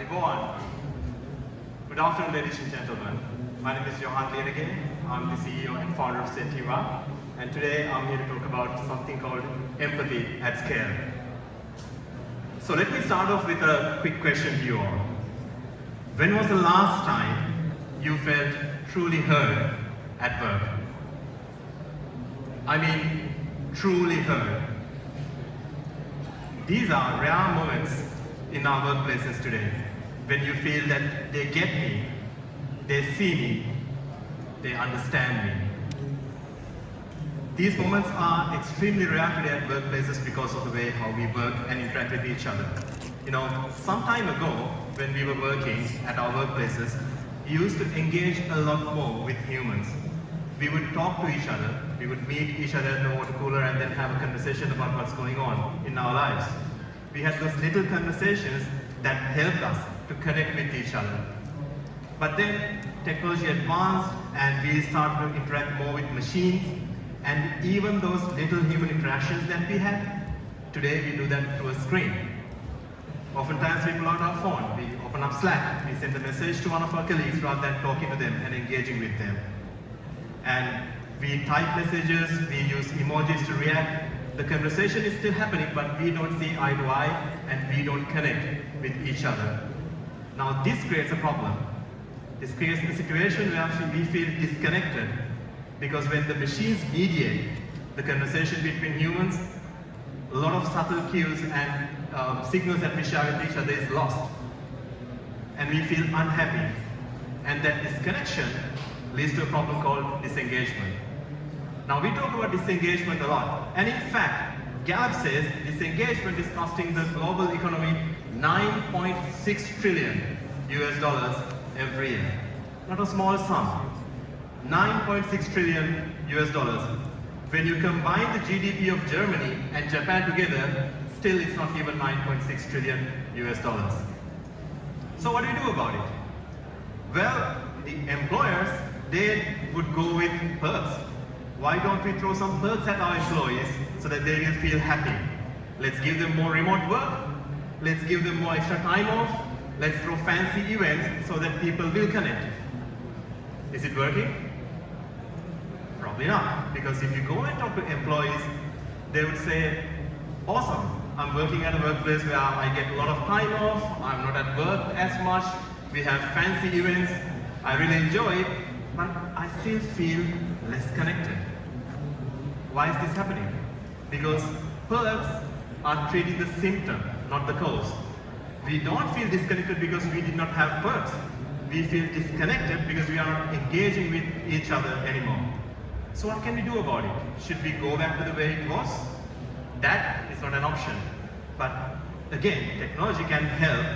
go on. Good afternoon, ladies and gentlemen. My name is Johan Lienege. I'm the CEO and founder of Sentiva, and today I'm here to talk about something called empathy at scale. So let me start off with a quick question to you all. When was the last time you felt truly heard at work? I mean, truly heard. These are rare moments in our workplaces today when you feel that they get me, they see me, they understand me. These moments are extremely rare today at workplaces because of the way how we work and interact with each other. You know, some time ago when we were working at our workplaces, we used to engage a lot more with humans. We would talk to each other, we would meet each other in the water cooler and then have a conversation about what's going on in our lives. We had those little conversations that helped us to connect with each other. But then technology advanced and we started to interact more with machines, and even those little human interactions that we had, today we do that through a screen. Oftentimes we pull out our phone, we open up Slack, we send a message to one of our colleagues rather than talking to them and engaging with them. And we type messages, we use emojis to react. The conversation is still happening, but we don't see eye to eye and we don't connect with each other. Now this creates a problem. This creates a situation where we feel disconnected, because when the machines mediate the conversation between humans, a lot of subtle cues and signals that we share with each other is lost. And we feel unhappy. And that disconnection leads to a problem called disengagement. Now we talk about disengagement a lot. And in fact, Gallup says disengagement is costing the global economy $9.6 trillion US every year. Not a small sum. $9.6 trillion US. When you combine the GDP of Germany and Japan together, still it's not even $9.6 trillion US. So what do we do about it? Well, the employers, they would go with perks. Why don't we throw some perks at our employees so that they will feel happy? Let's give them more remote work. Let's give them more extra time off. Let's throw fancy events so that people will connect. Is it working? Probably not, because if you go and talk to employees, they would say, awesome, I'm working at a workplace where I get a lot of time off, I'm not at work as much, we have fancy events, I really enjoy it, but I still feel less connected. Why is this happening? Because perks are treating the symptom, not the cause. We don't feel disconnected because we did not have perks. We feel disconnected because we are not engaging with each other anymore. So what can we do about it? Should we go back to the way it was? That is not an option. But again, technology can help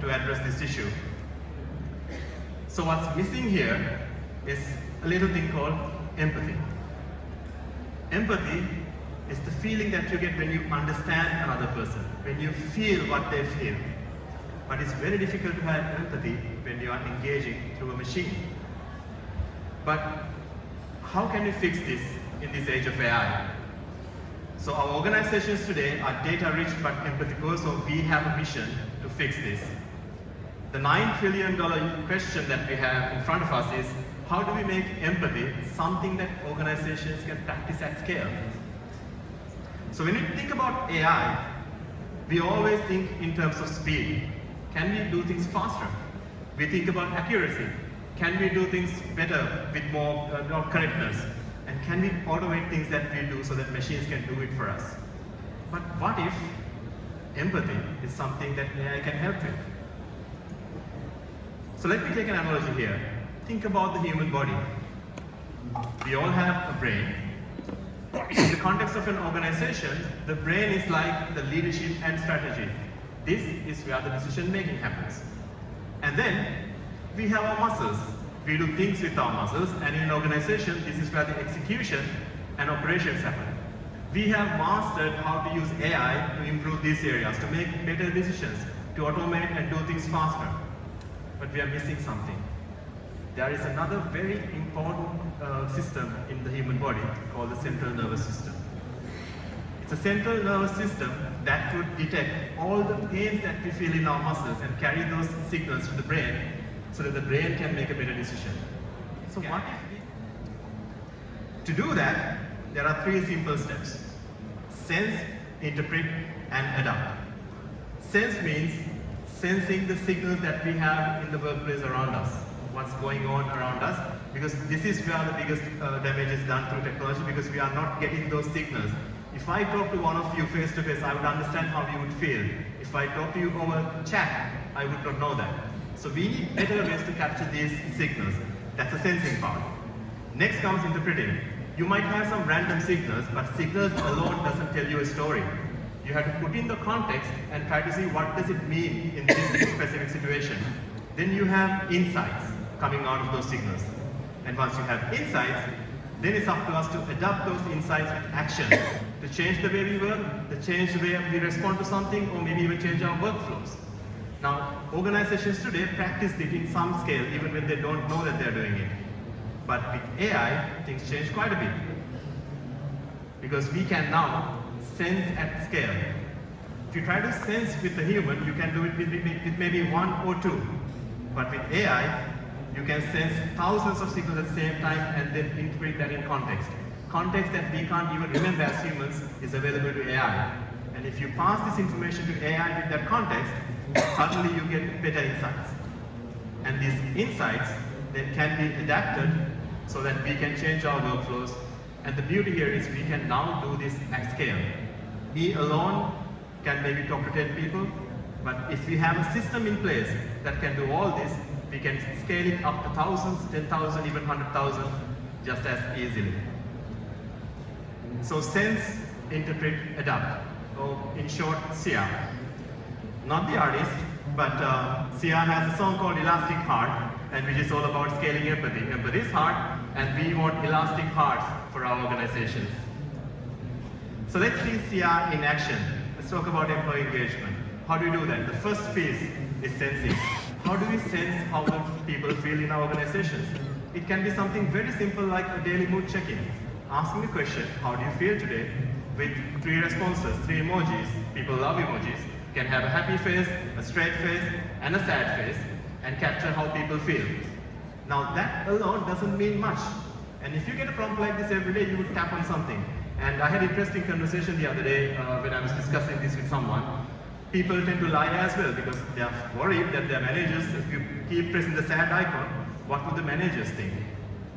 to address this issue. So what's missing here is a little thing called empathy. Empathy is the feeling that you get when you understand another person, when you feel what they feel. But it's very difficult to have empathy when you are engaging through a machine. But how can we fix this in this age of AI? So our organizations today are data rich but empathy poor, so we have a mission to fix this. The $9 trillion question that we have in front of us is, how do we make empathy something that organizations can practice at scale? So when we think about AI, we always think in terms of speed. Can we do things faster? We think about accuracy. Can we do things better with more correctness? And can we automate things that we do so that machines can do it for us? But what if empathy is something that AI can help with? So let me take an analogy here. Think about the human body. We all have a brain. In the context of an organization, the brain is like the leadership and strategy. This is where the decision making happens. And then we have our muscles. We do things with our muscles, and in an organization, this is where the execution and operations happen. We have mastered how to use AI to improve these areas, to make better decisions, to automate and do things faster. But we are missing something. There is another very important system in the human body called the central nervous system. It's a central nervous system that could detect all the pains that we feel in our muscles and carry those signals to the brain so that the brain can make a better decision. So what if we... To do that, there are 3 simple steps. Sense, interpret, and adapt. Sense means sensing the signals that we have in the workplace around us, what's going on around us, because this is where the biggest damage is done through technology, because we are not getting those signals. If I talk to one of you face to face, I would understand how you would feel. If I talk to you over chat, I would not know that. So we need better ways to capture these signals. That's the sensing part. Next comes interpreting. You might have some random signals, but signals alone doesn't tell you a story. You have to put in the context and try to see what does it mean in this specific situation. Then you have insights coming out of those signals. And once you have insights, then it's up to us to adapt those insights with action, to change the way we work, to change the way we respond to something, or maybe even change our workflows. Now, organizations today practice it in some scale, even when they don't know that they're doing it. But with AI, things change quite a bit. Because we can now sense at scale. If you try to sense with a human, you can do it with maybe 1 or 2. But with AI, you can sense thousands of signals at the same time and then interpret that in context. Context that we can't even remember as humans is available to AI. And if you pass this information to AI with that context, suddenly you get better insights. And these insights then can be adapted so that we can change our workflows. And the beauty here is we can now do this at scale. Me alone can maybe talk to 10 people, but if we have a system in place that can do all this, we can scale it up to thousands, 10,000, even 100,000 just as easily. So sense, interpret, adapt. Or in short, SIA. Not the artist, but SIA has a song called Elastic Heart, and which is all about scaling empathy. Empathy is hard, and we want elastic hearts for our organizations. So let's see SIA in action. Let's talk about employee engagement. How do we do that? The first piece is sensing. How do we sense how the people feel in our organizations? It can be something very simple like a daily mood check-in. Asking the question, how do you feel today? With 3 responses, 3 emojis. People love emojis. You can have a happy face, a straight face, and a sad face, and capture how people feel. Now that alone doesn't mean much. And if you get a prompt like this every day, you would tap on something. And I had an interesting conversation the other day when I was discussing this with someone. People tend to lie as well because they are worried that their managers, if you keep pressing the sad icon, what would the managers think?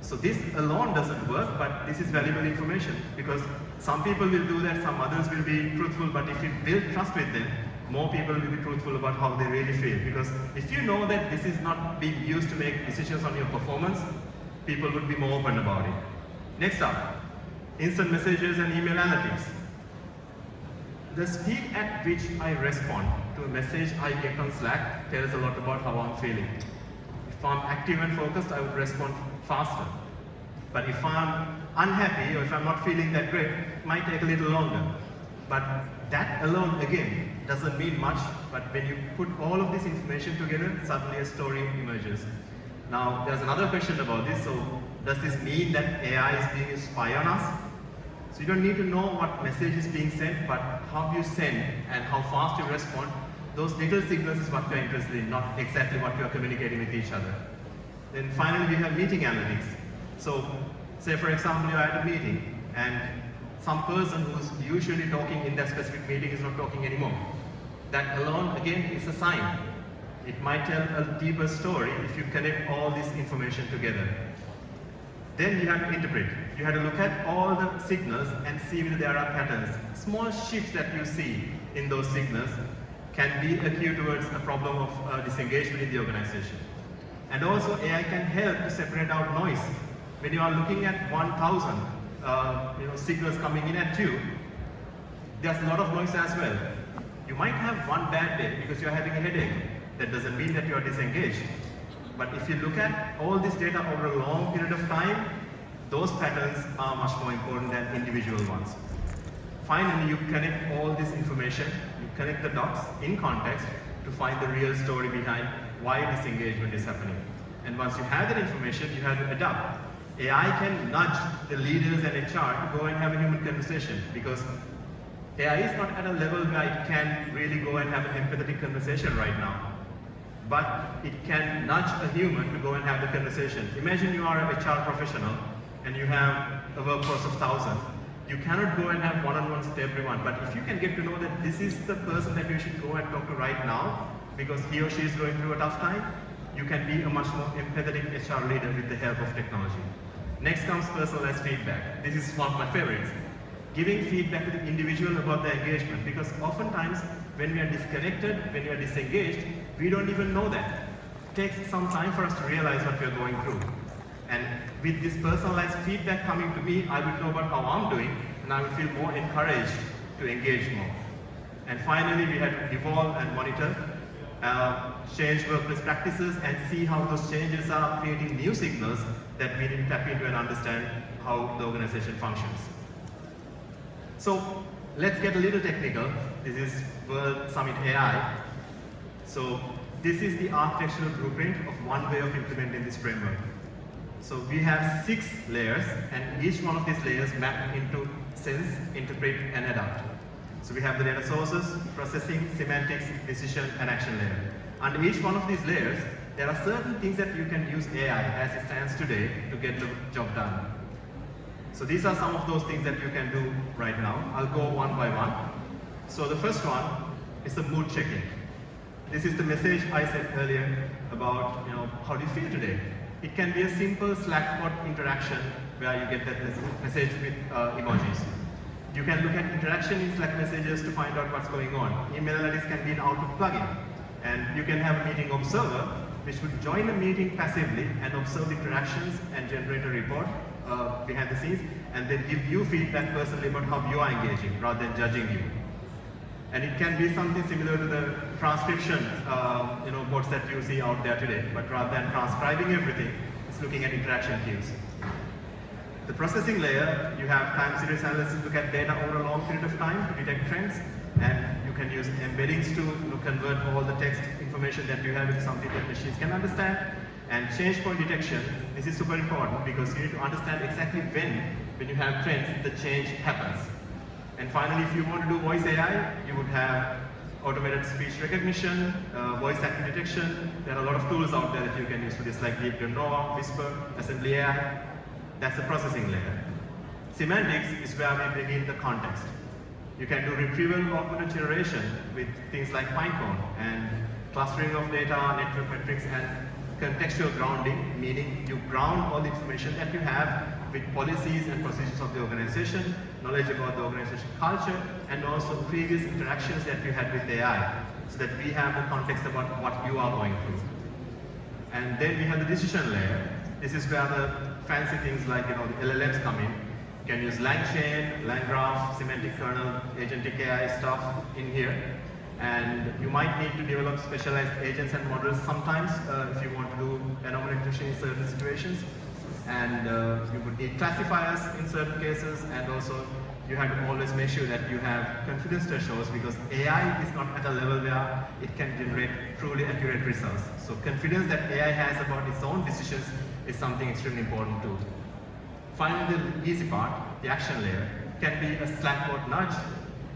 So this alone doesn't work, but this is valuable information because some people will do that, some others will be truthful, but if you build trust with them, more people will be truthful about how they really feel. Because if you know that this is not being used to make decisions on your performance, people would be more open about it. Next up, instant messages and email analytics. The speed at which I respond to a message I get on Slack tells a lot about how I'm feeling. If I'm active and focused, I would respond faster. But if I'm unhappy or if I'm not feeling that great, it might take a little longer. But that alone, again, doesn't mean much, but when you put all of this information together, suddenly a story emerges. Now, there's another question about this. So, does this mean that AI is being a spy on us? So you don't need to know what message is being sent, but how you send and how fast you respond. Those little signals is what we're interested in, not exactly what you're communicating with each other. Then finally, we have meeting analytics. So, say for example, you're at a meeting and some person who's usually talking in that specific meeting is not talking anymore. That alone, again, is a sign. It might tell a deeper story if you connect all this information together. Then you have to interpret. You have to look at all the signals and see whether there are patterns. Small shifts that you see in those signals can be a cue towards a problem of disengagement in the organization. And also AI can help to separate out noise. When you are looking at 1,000 signals coming in at you, there's a lot of noise as well. You might have one bad day because you're having a headache. That doesn't mean that you're disengaged. But if you look at all this data over a long period of time, those patterns are much more important than individual ones. Finally, you connect all this information, you connect the dots in context to find the real story behind why this engagement is happening. And once you have that information, you have to adapt. AI can nudge the leaders and HR to go and have a human conversation because AI is not at a level where it can really go and have an empathetic conversation right now. But it can nudge a human to go and have the conversation. Imagine you are a HR professional and you have a workforce of 1,000. You cannot go and have one-on-ones with everyone, but if you can get to know that this is the person that you should go and talk to right now because he or she is going through a tough time, you can be a much more empathetic HR leader with the help of technology. Next comes personalized feedback. This is one of my favorites. Giving feedback to the individual about their engagement, because oftentimes when we are disconnected, when we are disengaged, we don't even know that. It takes some time for us to realize what we are going through. And with this personalized feedback coming to me, I will know about how I'm doing, and I will feel more encouraged to engage more. And finally, we had to evolve and monitor, change workplace practices, and see how those changes are creating new signals that we need to tap into and understand how the organization functions. So let's get a little technical. This is World Summit AI. So this is the architectural blueprint of one way of implementing this framework. So we have 6 layers, and each one of these layers map into sense, interpret, and adapt. So we have the data sources, processing, semantics, decision, and action layer. Under each one of these layers, there are certain things that you can use AI as it stands today to get the job done. So these are some of those things that you can do right now. I'll go one by one. So the first one is the mood checking. This is the message I said earlier about, how do you feel today? It can be a simple Slack bot interaction where you get that message with emojis. You can look at interaction in Slack messages to find out what's going on. Email analytics can be an Outlook plugin. And you can have a meeting observer, which would join the meeting passively and observe interactions and generate a report behind the scenes, and then give you feedback personally about how you are engaging rather than judging you. And it can be something similar to the transcription bots that you see out there today, but rather than transcribing everything, it's looking at interaction cues. The processing layer, you have time series analysis to look at data over a long period of time to detect trends, and you can use embeddings to convert all the text information that you have into something that machines can understand. And change point detection, this is super important because you need to understand exactly when you have trends, the change happens. And finally, if you want to do voice AI, you would have automated speech recognition, voice active detection. There are a lot of tools out there that you can use for this, like Deep Nova, Whisper, Assembly AI. That's the processing layer. Semantics is where we bring in the context. You can do retrieval augmented generation with things like Pinecone and clustering of data, network metrics, and contextual grounding, meaning you ground all the information that you have with policies and procedures of the organization, knowledge about the organization culture, and also previous interactions that you had with AI, so that we have the context about what you are going through. And then we have the decision layer. This is where the fancy things like the LLMs come in. You can use LangChain, LangGraph, semantic kernel, agentic AI stuff in here. And you might need to develop specialized agents and models sometimes if you want to do anomaly detection in certain situations. And you would need classifiers in certain cases, and also you have to always make sure that you have confidence thresholds, because AI is not at a level where it can generate truly accurate results. So confidence that AI has about its own decisions is something extremely important too. Finally, the easy part, the action layer, can be a Slackbot nudge,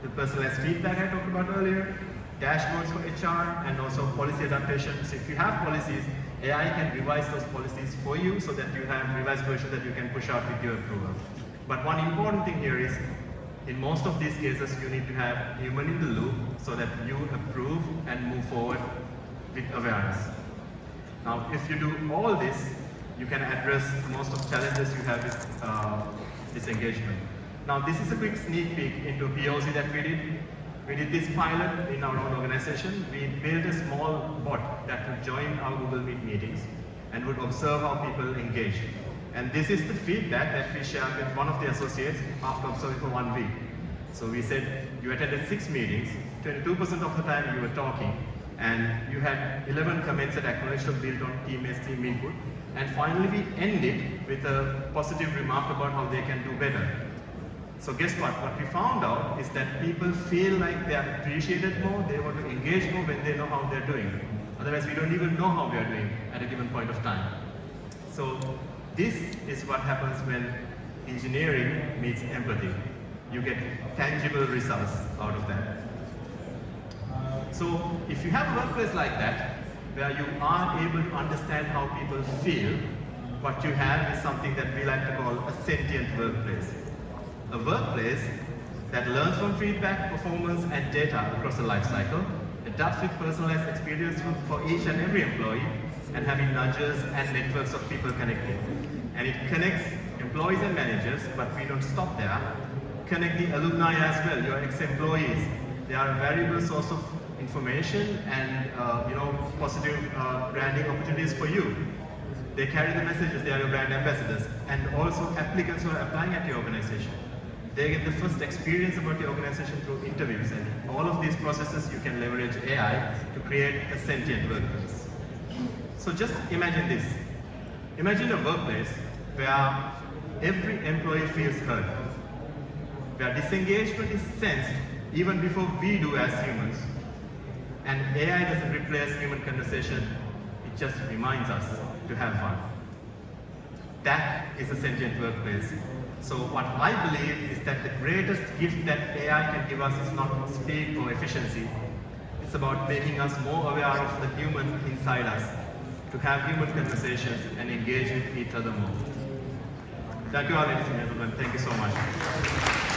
the personalized feedback I talked about earlier, dashboards for HR, and also policy adaptations. If you have policies, AI can revise those policies for you so that you have revised versions that you can push out with your approval. But one important thing here is, in most of these cases, you need to have human in the loop so that you approve and move forward with awareness. Now, if you do all this, you can address most of the challenges you have with this engagement. Now, this is a quick sneak peek into a POC that we did. We did this pilot in our own organization. We built a small bot that would join our Google Meet meetings and would observe how people engage. And this is the feedback that we shared with one of the associates after observing for 1 week. So we said, you attended 6 meetings, 22% of the time you were talking, and you had 11 comments that acknowledged or built on teammates' team input. And finally, we ended with a positive remark about how they can do better. So guess what? What we found out is that people feel like they are appreciated more, they want to engage more when they know how they're doing. Otherwise, we don't even know how we are doing at a given point of time. So this is what happens when engineering meets empathy. you get tangible results out of that. So if you have a workplace like that, where you are able to understand how people feel, what you have is something that we like to call a sentient workplace. A workplace that learns from feedback, performance, and data across the life cycle, adapts with personalized experience for each and every employee, and having nudges and networks of people connecting. And it connects employees and managers, but we don't stop there. Connect the alumni as well, your ex-employees. They are a valuable source of information and positive branding opportunities for you. They carry the messages, they are your brand ambassadors, and also applicants who are applying at your organization. They get the first experience about your organization through interviews, and all of these processes you can leverage AI to create a sentient workplace. So just imagine this. Imagine a workplace where every employee feels heard, where disengagement is sensed even before we do as humans. And AI doesn't replace human conversation, it just reminds us to have fun. That is a sentient workplace. So what I believe is that the greatest gift that AI can give us is not speed or efficiency. It's about making us more aware of the human inside us, to have human conversations and engage with each other more. Thank you all, ladies and gentlemen. Thank you so much.